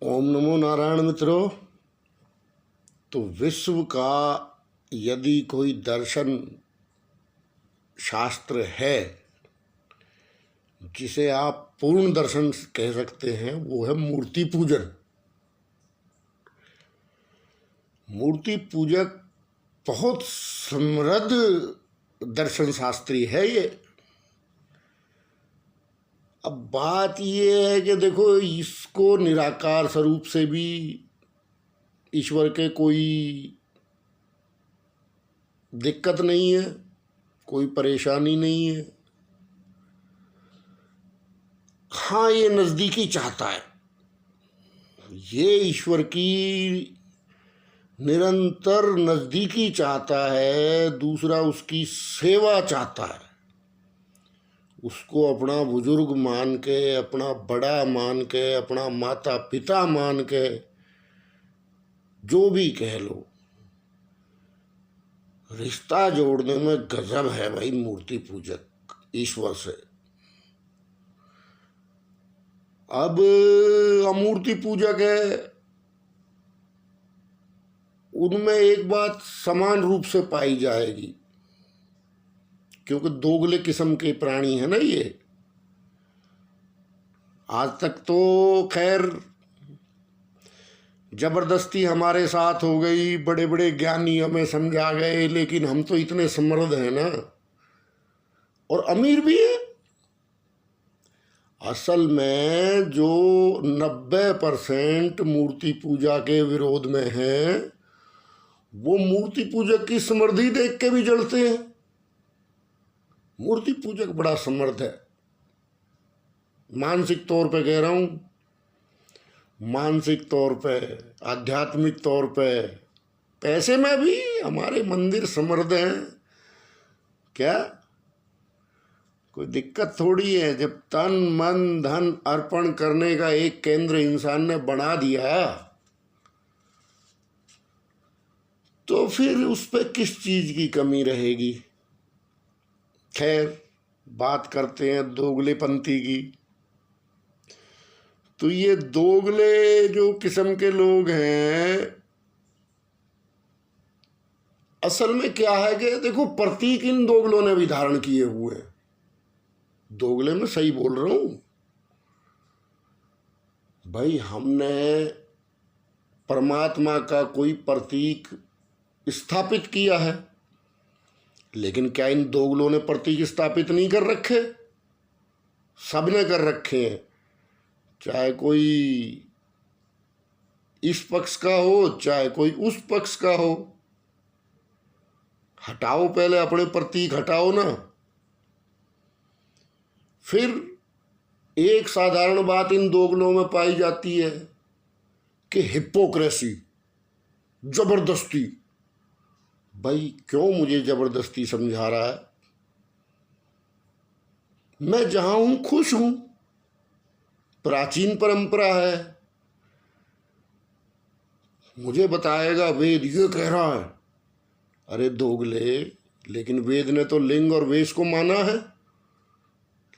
ओम नमो नारायण मित्रों। तो विश्व का यदि कोई दर्शन शास्त्र है जिसे आप पूर्ण दर्शन कह सकते हैं, वो है मूर्ति पूजन। मूर्ति पूजक बहुत समृद्ध दर्शन शास्त्री है ये। अब बात ये है कि देखो, इसको निराकार स्वरूप से भी ईश्वर के कोई दिक्कत नहीं है, कोई परेशानी नहीं है। हाँ, ये नज़दीकी चाहता है, ये ईश्वर की निरंतर नज़दीकी चाहता है। दूसरा, उसकी सेवा चाहता है, उसको अपना बुजुर्ग मान के, अपना बड़ा मान के, अपना माता पिता मान के, जो भी कह लो, रिश्ता जोड़ने में गजब है भाई मूर्ति पूजक ईश्वर से। अब अमूर्ति पूजक है, उनमें एक बात समान रूप से पाई जाएगी, क्योंकि दोगले किस्म के प्राणी है ना ये। आज तक तो खैर जबरदस्ती हमारे साथ हो गई, बड़े बड़े ज्ञानी हमें समझा गए, लेकिन हम तो इतने समृद्ध हैं ना, और अमीर भी है। असल में जो 90% मूर्ति पूजा के विरोध में है, वो मूर्ति पूजक की समृद्धि देख के भी जलते हैं। मूर्ति पूजक बड़ा समर्थ है, मानसिक तौर पे कह रहा हूँ, मानसिक तौर पे, आध्यात्मिक तौर पे। पैसे में भी हमारे मंदिर समृद्ध हैं, क्या कोई दिक्कत थोड़ी है। जब तन मन धन अर्पण करने का एक केंद्र इंसान ने बना दिया, तो फिर उस पे किस चीज की कमी रहेगी। खैर, बात करते हैं दोगलेपंथी की। तो ये दोगले जो किस्म के लोग हैं, असल में क्या है कि देखो, प्रतीक इन दोगलों ने भी धारण किए हुए हैं। दोगले में सही बोल रहा हूं भाई। हमने परमात्मा का कोई प्रतीक स्थापित किया है, लेकिन क्या इन दोगलों ने प्रतीक स्थापित नहीं कर रखे? सबने कर रखे हैं, चाहे कोई इस पक्ष का हो, चाहे कोई उस पक्ष का हो। हटाओ, पहले अपने प्रतीक हटाओ ना। फिर एक साधारण बात इन दोगलों में पाई जाती है कि हिपोक्रेसी, जबरदस्ती। भाई क्यों मुझे जबरदस्ती समझा रहा है? मैं जहां हूं खुश हूं, प्राचीन परंपरा है। मुझे बताएगा वेद ये कह रहा है। अरे दोगले, लेकिन वेद ने तो लिंग और वेश को माना है,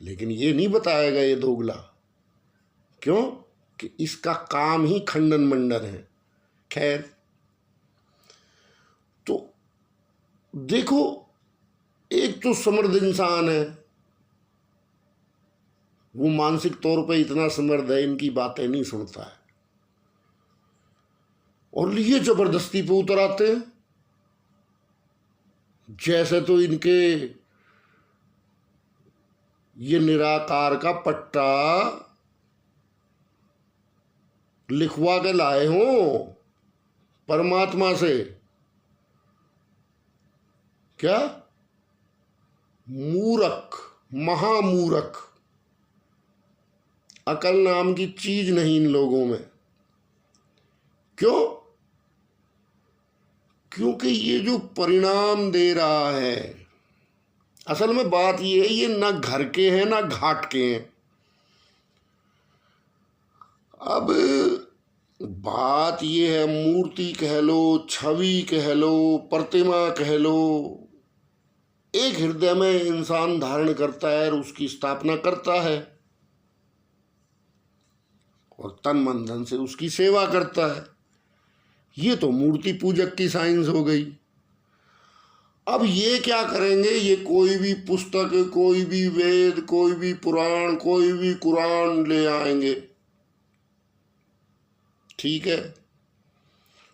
लेकिन ये नहीं बताएगा ये दोगला। क्यों? कि इसका काम ही खंडन मंडन है। खैर, तो देखो, एक तो समृद्ध इंसान है, वो मानसिक तौर पे इतना समृद्ध है, इनकी बातें नहीं सुनता है, और ये जबरदस्ती पे उतर आते हैं। जैसे तो इनके ये निराकार का पट्टा लिखवा के लाए हो परमात्मा से। क्या मूर्ख, महामूर्ख, अकल नाम की चीज नहीं इन लोगों में। क्यों? क्योंकि ये जो परिणाम दे रहा है, असल में बात ये है, ये ना घर के हैं ना घाट के हैं। अब बात ये है, मूर्ति कह लो, छवि कह लो, प्रतिमा कह लो, एक हृदय में इंसान धारण करता है और उसकी स्थापना करता है। और तन मन धन से उसकी सेवा करता है। ये तो मूर्ति पूजक की साइंस हो गई। अब ये क्या करेंगे, ये कोई भी पुस्तक, कोई भी वेद, कोई भी पुराण, कोई भी कुरान ले आएंगे, ठीक है,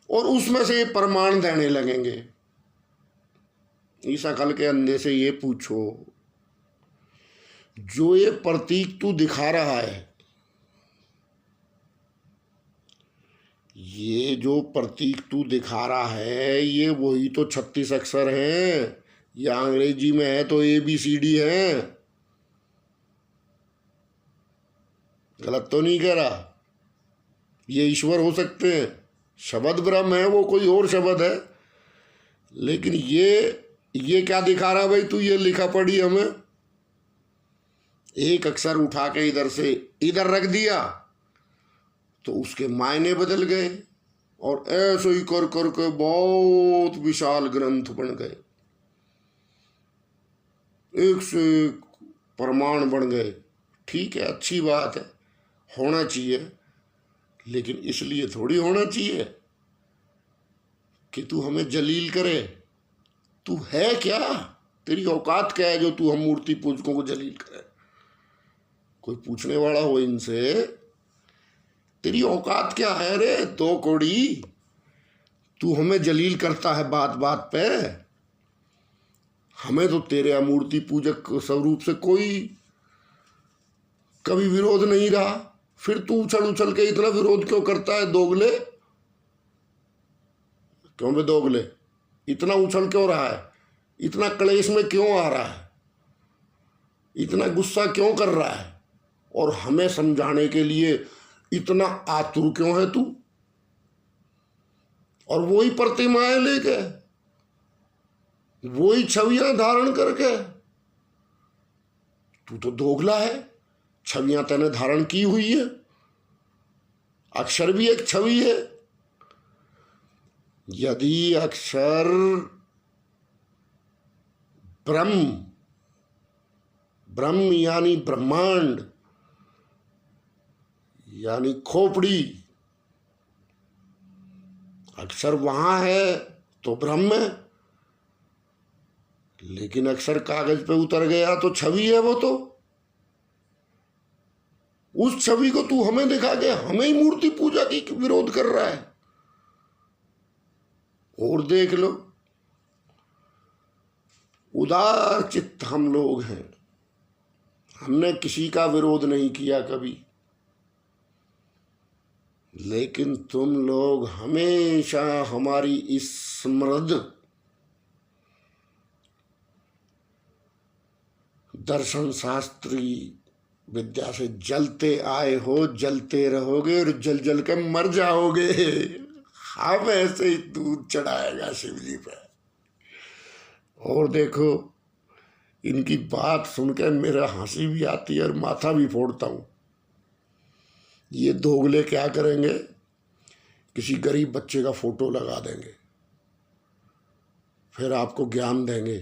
और उसमें से ये प्रमाण देने लगेंगे। इस अकल के अंधे से ये पूछो, जो ये प्रतीक तू दिखा रहा है, ये जो प्रतीक तू दिखा रहा है, ये वही तो 36 अक्षर हैं, या अंग्रेजी में है तो ABCD है। गलत तो नहीं कह रहा? ये ईश्वर हो सकते हैं, शब्द ब्रह्म है, वो कोई और शब्द है, लेकिन ये क्या दिखा रहा भाई तू? ये लिखा पढ़ी हमें, एक अक्षर उठा के इधर से इधर रख दिया तो उसके मायने बदल गए, और ऐसे ही कर करके बहुत विशाल ग्रंथ बन गए, एक से एक प्रमाण बन गए। ठीक है, अच्छी बात है, होना चाहिए, लेकिन इसलिए थोड़ी होना चाहिए कि तू हमें जलील करे। तू है क्या? तेरी औकात क्या है जो तू हम मूर्ति पूजकों को जलील करे? कोई पूछने वाला हो इनसे, तेरी औकात क्या है रे? 2 कौड़ी तू हमें जलील करता है बात बात पे। हमें तो तेरे मूर्ति पूजक स्वरूप से कोई कभी विरोध नहीं रहा, फिर तू उछल उछल के इतना विरोध क्यों करता है? दोगले क्यों बे? दोगले इतना उछल क्यों रहा है? इतना क्लेश में क्यों आ रहा है? इतना गुस्सा क्यों कर रहा है? और हमें समझाने के लिए इतना आतुर क्यों है तू? और वही प्रतिमाएं लेके, वही छवियां धारण करके, तू तो दोगला है। छवियां तेने धारण की हुई है, अक्षर भी एक छवि है। यदि अक्षर ब्रह्म, ब्रह्म यानी ब्रह्मांड, यानी खोपड़ी, अक्षर वहां है तो ब्रह्म है, लेकिन अक्षर कागज पे उतर गया तो छवि है वो तो। उस छवि को तू हमें दिखा के हमें ही मूर्ति पूजा की विरोध कर रहा है। और देख लो, उदार चित्त हम लोग हैं, हमने किसी का विरोध नहीं किया कभी, लेकिन तुम लोग हमेशा हमारी इस समृद्ध दर्शन शास्त्री विद्या से जलते आए हो, जलते रहोगे और जल जल के मर जाओगे। हम ऐसे ही दूध चढ़ाएगा शिव जी पे। और देखो, इनकी बात सुनकर मेरा हंसी भी आती है और माथा भी फोड़ता हूँ। ये दोगले क्या करेंगे, किसी गरीब बच्चे का फोटो लगा देंगे, फिर आपको ज्ञान देंगे।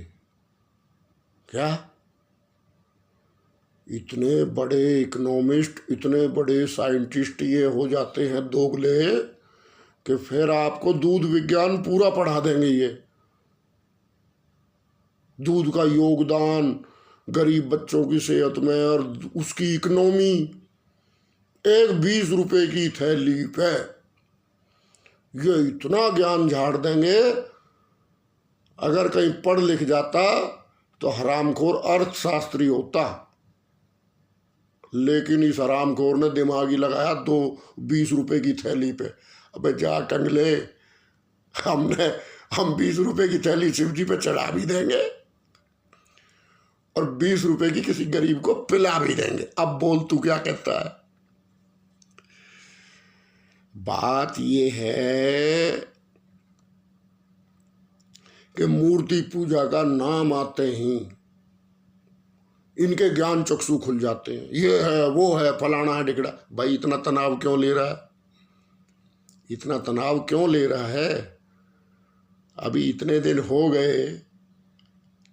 क्या इतने बड़े इकोनॉमिस्ट, इतने बड़े साइंटिस्ट ये हो जाते हैं दोगले कि फिर आपको दूध विज्ञान पूरा पढ़ा देंगे। ये दूध का योगदान गरीब बच्चों की सेहत में और उसकी इकोनॉमी, एक 20 रुपए की थैली पे ये इतना ज्ञान झाड़ देंगे। अगर कहीं पढ़ लिख जाता तो हरामखोर अर्थशास्त्री होता, लेकिन इस हरामखोर ने दिमागी लगाया 20 रुपए की थैली पे। अबे जा कंगले, हम 20 रुपए की थैली शिव जी पे चढ़ा भी देंगे और 20 रुपए की किसी गरीब को पिला भी देंगे। अब बोल तू क्या कहता है? बात ये है कि मूर्ति पूजा का नाम आते ही इनके ज्ञान चक्षु खुल जाते हैं। ये है, वो है, फलाना है, ढिकड़ा। भाई इतना तनाव क्यों ले रहा है? इतना तनाव क्यों ले रहा है? अभी इतने दिन हो गए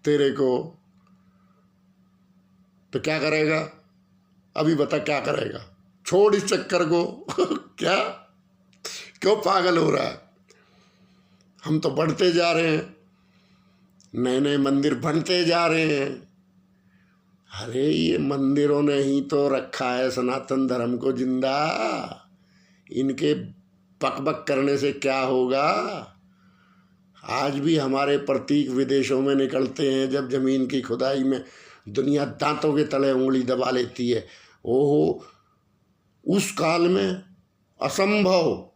तेरे को, तो क्या करेगा? अभी बता क्या करेगा? छोड़ इस चक्कर को। क्या, क्यों पागल हो रहा है? हम तो बढ़ते जा रहे हैं, नए नए मंदिर बनते जा रहे हैं। अरे ये मंदिरों ने ही तो रखा है सनातन धर्म को जिंदा। इनके बकबक करने से क्या होगा? आज भी हमारे प्रतीक विदेशों में निकलते हैं। जब जमीन की खुदाई में दुनिया दांतों के तले उंगली दबा लेती है, ओहो, उस काल में असंभव।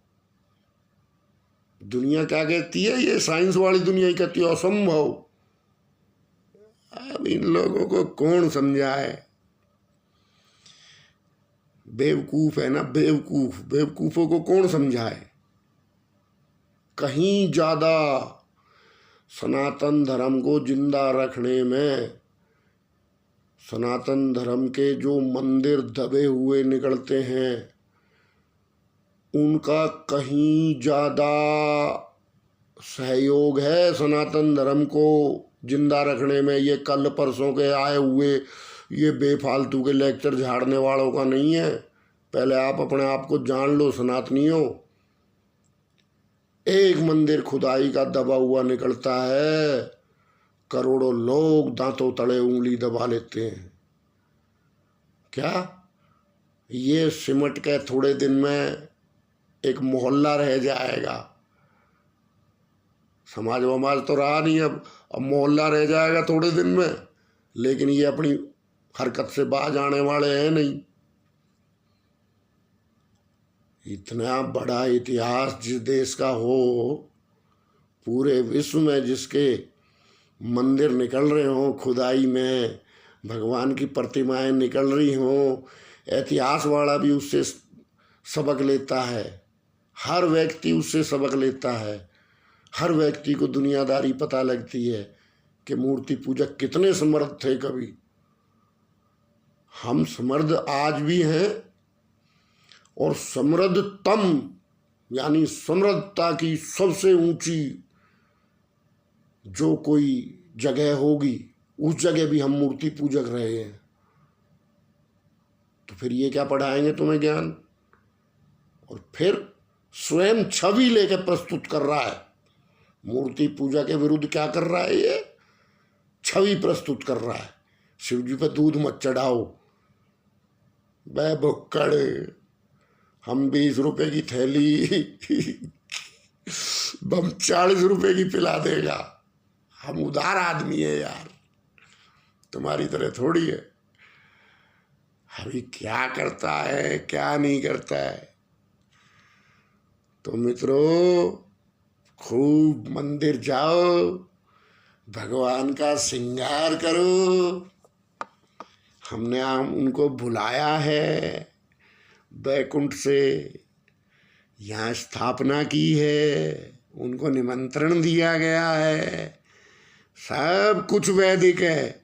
दुनिया क्या कहती है? ये साइंस वाली दुनिया ही कहती है असंभव। अब इन लोगों को कौन समझाए? बेवकूफ है ना, बेवकूफ। बेवकूफों को कौन समझाए? कहीं ज्यादा सनातन धर्म को जिंदा रखने में, सनातन धर्म के जो मंदिर दबे हुए निकलते हैं उनका कहीं ज्यादा सहयोग है सनातन धर्म को जिंदा रखने में। ये कल परसों के आए हुए ये बेफालतू के लेक्चर झाड़ने वालों का नहीं है। पहले आप अपने आप को जान लो सनातनियों। एक मंदिर खुदाई का दबा हुआ निकलता है, करोड़ों लोग दांतों तले उंगली दबा लेते हैं। क्या ये सिमट के थोड़े दिन में एक मोहल्ला रह जाएगा? समाज वमाज तो रहा नहीं, अब मोहल्ला रह जाएगा थोड़े दिन में। लेकिन ये अपनी हरकत से बाज आने वाले हैं नहीं। इतना बड़ा इतिहास जिस देश का हो, पूरे विश्व में जिसके मंदिर निकल रहे हों खुदाई में, भगवान की प्रतिमाएं निकल रही हों, इतिहास वाला भी उससे सबक लेता है। हर व्यक्ति उससे सबक लेता है। हर व्यक्ति को दुनियादारी पता लगती है कि मूर्ति पूजक कितने समर्थ थे कभी। हम समर्थ आज भी हैं, और समृद्धतम यानी समृद्धता की सबसे ऊंची जो कोई जगह होगी उस जगह भी हम मूर्ति पूजक रहे हैं। तो फिर ये क्या पढ़ाएंगे तुम्हें ज्ञान? और फिर स्वयं छवि लेकर प्रस्तुत कर रहा है। मूर्ति पूजा के विरुद्ध क्या कर रहा है? ये छवि प्रस्तुत कर रहा है। शिव जी पे दूध मत चढ़ाओ, बे भुक्कड़, हम 20 रुपए की थैली बम 40 रुपए की पिला देगा। हम उदार आदमी है यार, तुम्हारी तरह थोड़ी है। अभी क्या करता है क्या नहीं करता है। तो मित्रों, खूब मंदिर जाओ, भगवान का श्रृंगार करो। हमने उनको बुलाया है, बैकुंठ से यहाँ स्थापना की है, उनको निमंत्रण दिया गया है। सब कुछ वैदिक है।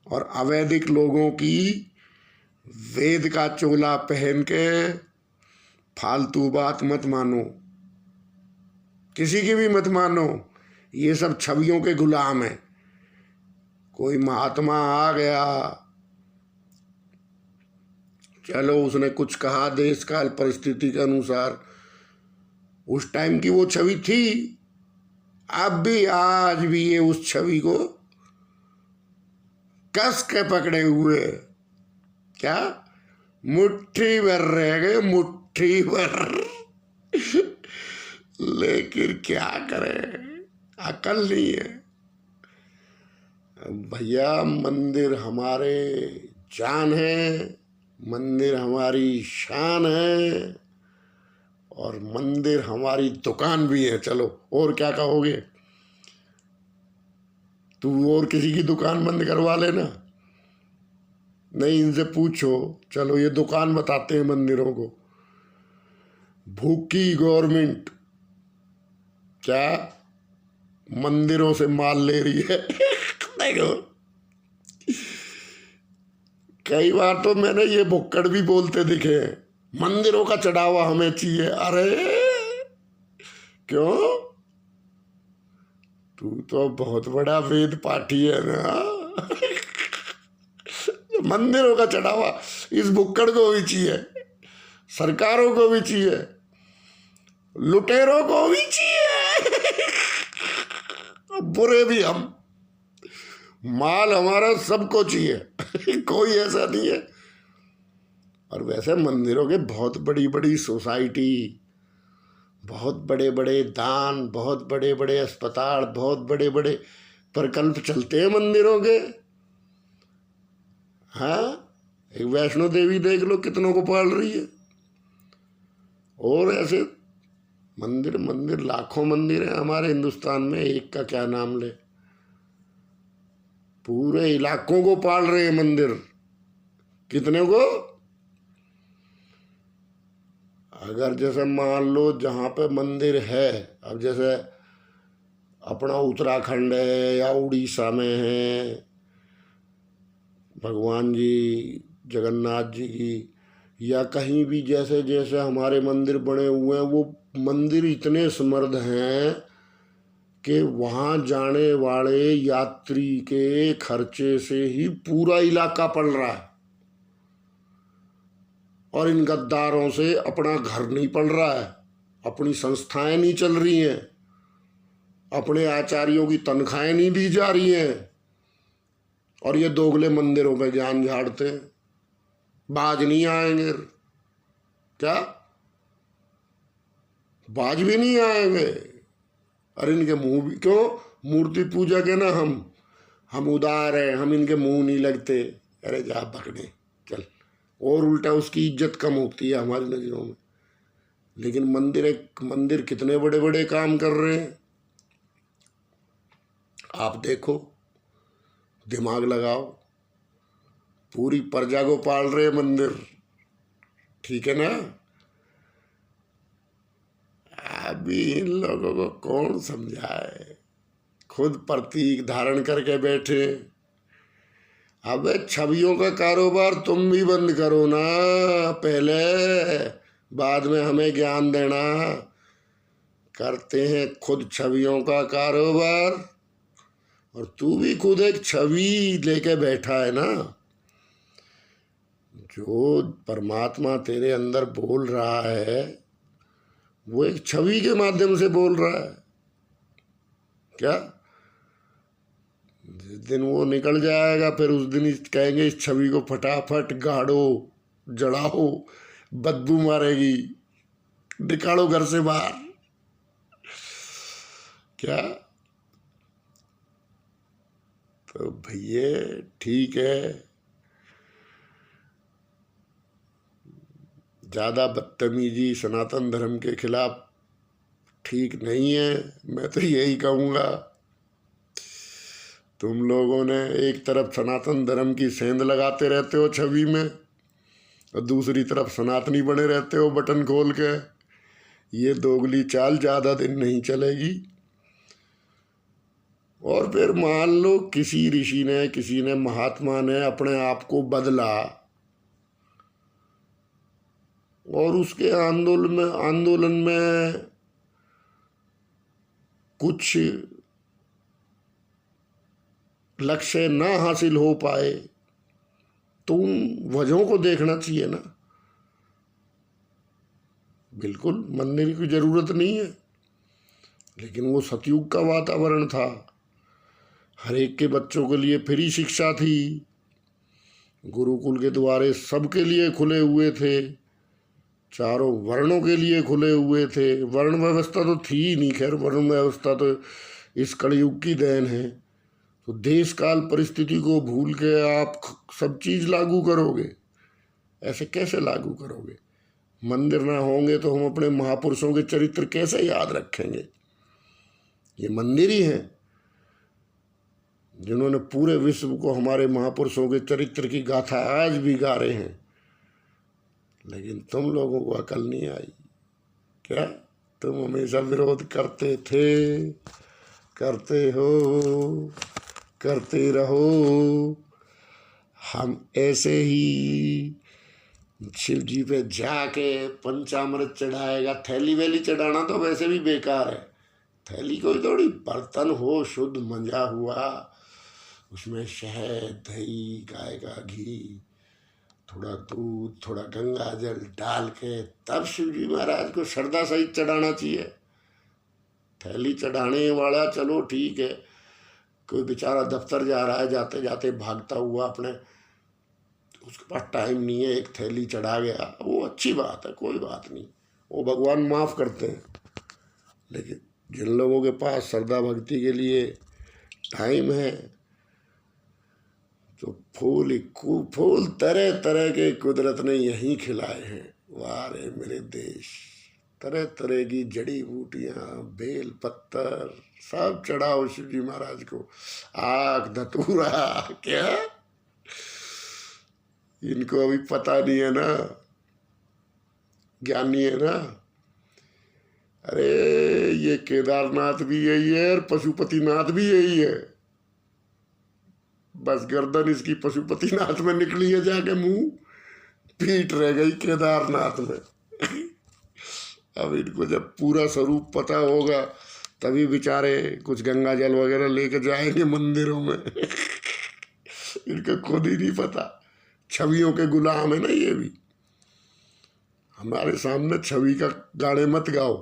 और अवैदिक लोगों की वेद का चोला पहन के फालतू बात मत मानो, किसी की भी मत मानो। ये सब छवियों के गुलाम हैं। कोई महात्मा आ गया, चलो उसने कुछ कहा देश काल परिस्थिति के अनुसार, उस टाइम की वो छवि थी। अब भी आज भी ये उस छवि को कस के पकड़े हुए। क्या मुट्ठी भर रह गए, मुट्ठी भर। लेकिन क्या करें, अकल नहीं है भैया। मंदिर हमारे जान है, मंदिर हमारी शान है, और मंदिर हमारी दुकान भी है। चलो और क्या कहोगे? तू और किसी की दुकान बंद करवा लेना। नहीं, इनसे पूछो। चलो ये दुकान बताते हैं मंदिरों को। भूखी गवर्नमेंट क्या मंदिरों से माल ले रही है? देखो, कई बार तो मैंने ये भुक्कड़ भी बोलते दिखे हैं, मंदिरों का चढ़ावा हमें चाहिए। अरे क्यों? तू तो बहुत बड़ा वेद पाठी है ना। मंदिरों का चढ़ावा इस भुक्कड़ को भी चाहिए। सरकारों को भी चाहिए, लुटेरों को भी चाहिए, बुरे भी हम, माल हमारा सबको चाहिए। कोई ऐसा नहीं है। और वैसे मंदिरों के बहुत बड़ी बड़ी सोसाइटी, बहुत बड़े बड़े दान, बहुत बड़े बड़े अस्पताल, बहुत बड़े बड़े प्रकल्प चलते हैं मंदिरों के। हाँ, एक वैष्णो देवी देख लो कितनों को पाल रही है। और ऐसे मंदिर मंदिर लाखों मंदिर हैं हमारे हिंदुस्तान में, एक का क्या नाम ले, पूरे इलाकों को पाल रहे हैं मंदिर। कितने को? अगर जैसे मान लो जहाँ पे मंदिर है, अब जैसे अपना उत्तराखंड है या उड़ीसा में है, भगवान जी जगन्नाथ जी की, या कहीं भी जैसे जैसे हमारे मंदिर बने हुए हैं, वो मंदिर इतने समृद्ध हैं कि वहाँ जाने वाले यात्री के खर्चे से ही पूरा इलाका पल रहा है। और इन गद्दारों से अपना घर नहीं पल रहा है, अपनी संस्थाएं नहीं चल रही हैं, अपने आचार्यों की तनख्वाहें नहीं दी जा रही हैं, और ये दोगले मंदिरों पे ज्ञान झाड़ते हैं। बाज नहीं आएंगे क्या? बाज भी नहीं आएंगे। अरे इनके मुंह भी क्यों, मूर्ति पूजा के ना हम उदार हैं, हम इनके मुंह नहीं लगते। अरे जा भगने चल। और उल्टा उसकी इज्जत कम होती है हमारी नजरों में। लेकिन मंदिर कितने बड़े बड़े काम कर रहे हैं, आप देखो, दिमाग लगाओ। पूरी प्रजा को पाल रहे मंदिर, ठीक है ना? अभी इन लोगों को कौन समझाए, खुद प्रतीक धारण करके बैठे। अब छवियों का कारोबार तुम भी बंद करो ना पहले, बाद में हमें ज्ञान देना। करते हैं खुद छवियों का कारोबार, और तू भी खुद एक छवि लेके बैठा है ना। जो परमात्मा तेरे अंदर बोल रहा है वो एक छवि के माध्यम से बोल रहा है। क्या? जिस दिन वो निकल जाएगा फिर उस दिन कहेंगे इस छवि को फटाफट गाड़ो, जड़ाओ, बदबू मारेगी, निकालो घर से बाहर। क्या? तो भैया ठीक है, ज़्यादा बदतमीजी सनातन धर्म के खिलाफ ठीक नहीं है। मैं तो यही कहूँगा, तुम लोगों ने एक तरफ सनातन धर्म की सेंध लगाते रहते हो छवि में, और दूसरी तरफ सनातनी बने रहते हो बटन खोल के। ये दोगली चाल ज़्यादा दिन नहीं चलेगी। और फिर मान लो किसी ऋषि ने, किसी ने, महात्मा ने अपने आप को बदला, और उसके आंदोलन में कुछ लक्ष्य ना हासिल हो पाए, तो उन वजहों को देखना चाहिए ना। बिल्कुल मंदिर की जरूरत नहीं है, लेकिन वो सतयुग का वातावरण था। हर एक के बच्चों के लिए फ्री शिक्षा थी, गुरुकुल के द्वारे सबके लिए खुले हुए थे, चारों वर्णों के लिए खुले हुए थे। वर्ण व्यवस्था तो थी ही नहीं, खैर वर्ण व्यवस्था तो इस कलयुग की देन है। तो देश काल परिस्थिति को भूल के आप सब चीज़ लागू करोगे? ऐसे कैसे लागू करोगे? मंदिर ना होंगे तो हम अपने महापुरुषों के चरित्र कैसे याद रखेंगे? ये मंदिर ही हैं जिन्होंने पूरे विश्व को हमारे महापुरुषों के चरित्र की गाथा आज भी गा रहे हैं। लेकिन तुम लोगों को अकल नहीं आई क्या? तुम हमेशा विरोध करते थे, करते हो, करते रहो। हम ऐसे ही शिव जी पे जाके पंचामृत चढ़ाएगा। थैली वैली चढ़ाना तो वैसे भी बेकार है। थैली कोई थोड़ी बर्तन हो शुद्ध मंजा हुआ, उसमें शहद, दही, गाय का घी, थोड़ा दूध, थोड़ा गंगा जल डाल के तब शिव जी महाराज को श्रद्धा सहित चढ़ाना चाहिए। थैली चढ़ाने वाला चलो ठीक है, कोई बेचारा दफ्तर जा रहा है, जाते जाते भागता हुआ अपने, उसके पास टाइम नहीं है, एक थैली चढ़ा गया, वो अच्छी बात है, कोई बात नहीं, वो भगवान माफ़ करते हैं। लेकिन जिन लोगों के पास श्रद्धा भक्ति के लिए टाइम है, तो फूल ही खूब, फूल तरह तरह के कुदरत ने यहीं खिलाए हैं। वाह रे मेरे देश, तरह तरह की जड़ी बूटियाँ, बेल पत्तर सब चढ़ाओ शिव जी महाराज को। आग धतूरा क्या, इनको अभी पता नहीं है ना, ज्ञानी है ना। अरे ये केदारनाथ भी यही है और पशुपतिनाथ भी यही है, बस गर्दन इसकी पशुपतिनाथ में निकली है, जाके मुंह पीठ रह गई केदारनाथ में। अब इनको जब पूरा स्वरूप पता होगा तभी बेचारे कुछ गंगा जल वगैरह लेके जाएंगे मंदिरों में। इनको खुद ही नहीं पता, छवियों के गुलाम है ना ये भी। हमारे सामने छवि का गाने मत गाओ,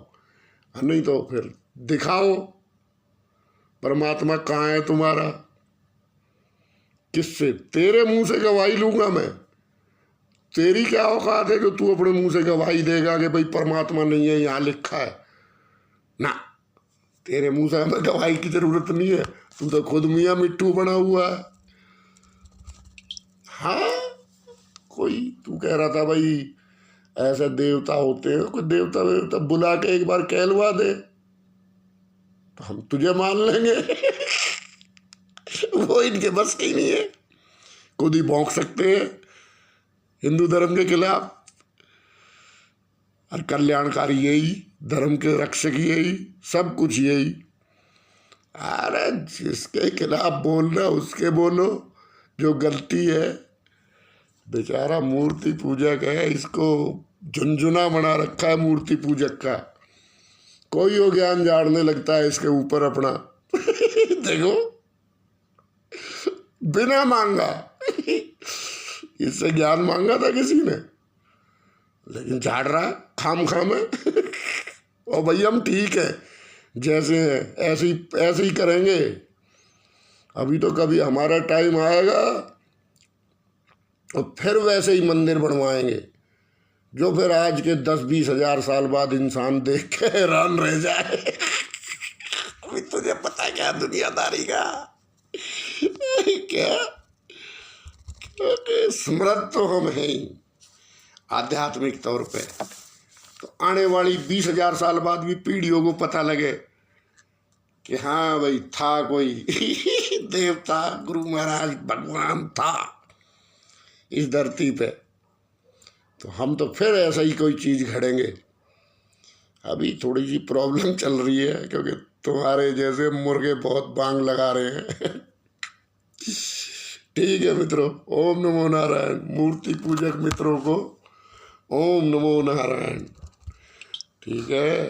नहीं तो फिर दिखाओ परमात्मा कहाँ है तुम्हारा। किससे? तेरे मुंह से गवाही लूंगा मैं? तेरी क्या औकात है जो तू अपने मुंह से गवाही देगा कि भाई परमात्मा नहीं है, यहाँ लिखा है ना। तेरे मुंह से हमें गवाही की जरूरत नहीं है, तू तो खुद मियाँ मिट्टू बना हुआ है। हाँ, कोई तू कह रहा था भाई ऐसे देवता होते हैं, कोई देवता वेवता बुला के एक बार कहलवा दे तो हम तुझे मान लेंगे। वो इनके बस की नहीं है, खुद ही भौंक सकते हैं हिंदू धर्म के खिलाफ। और कल्याणकारी यही, धर्म के रक्षक यही, सब कुछ यही। अरे जिसके खिलाफ बोलना उसके बोलो, जो गलती है। बेचारा मूर्ति पूजक है, इसको झुनझुना बना रखा है मूर्ति पूजक का। कोई वो ज्ञान झाड़ने लगता है इसके ऊपर अपना। देखो बिना मांगा, इससे ज्ञान मांगा था किसी ने, लेकिन झाड़ रहा खाम खाम है। और भाई हम ठीक है जैसे हैं ऐसे ही करेंगे। अभी तो कभी हमारा टाइम आएगा और फिर वैसे ही मंदिर बनवाएंगे जो फिर आज के 10-20 हजार साल बाद इंसान देख के हैरान रह जाए। अभी तुझे पता क्या दुनियादारी का क्या, क्योंकि समृद्ध तो हम हैं ही आध्यात्मिक तौर पे। तो आने वाली 20,000 साल बाद भी पीढ़ियों को पता लगे कि हाँ भाई था कोई देवता, गुरु महाराज, भगवान था इस धरती पे, तो हम तो फिर ऐसा ही कोई चीज़ घड़ेंगे। अभी थोड़ी सी प्रॉब्लम चल रही है क्योंकि तुम्हारे जैसे मुर्गे बहुत बांग लगा रहे हैं। ठीक है मित्रों, ओम नमो नारायण। मूर्ति पूजक मित्रों को ओम नमो नारायण। ठीक है।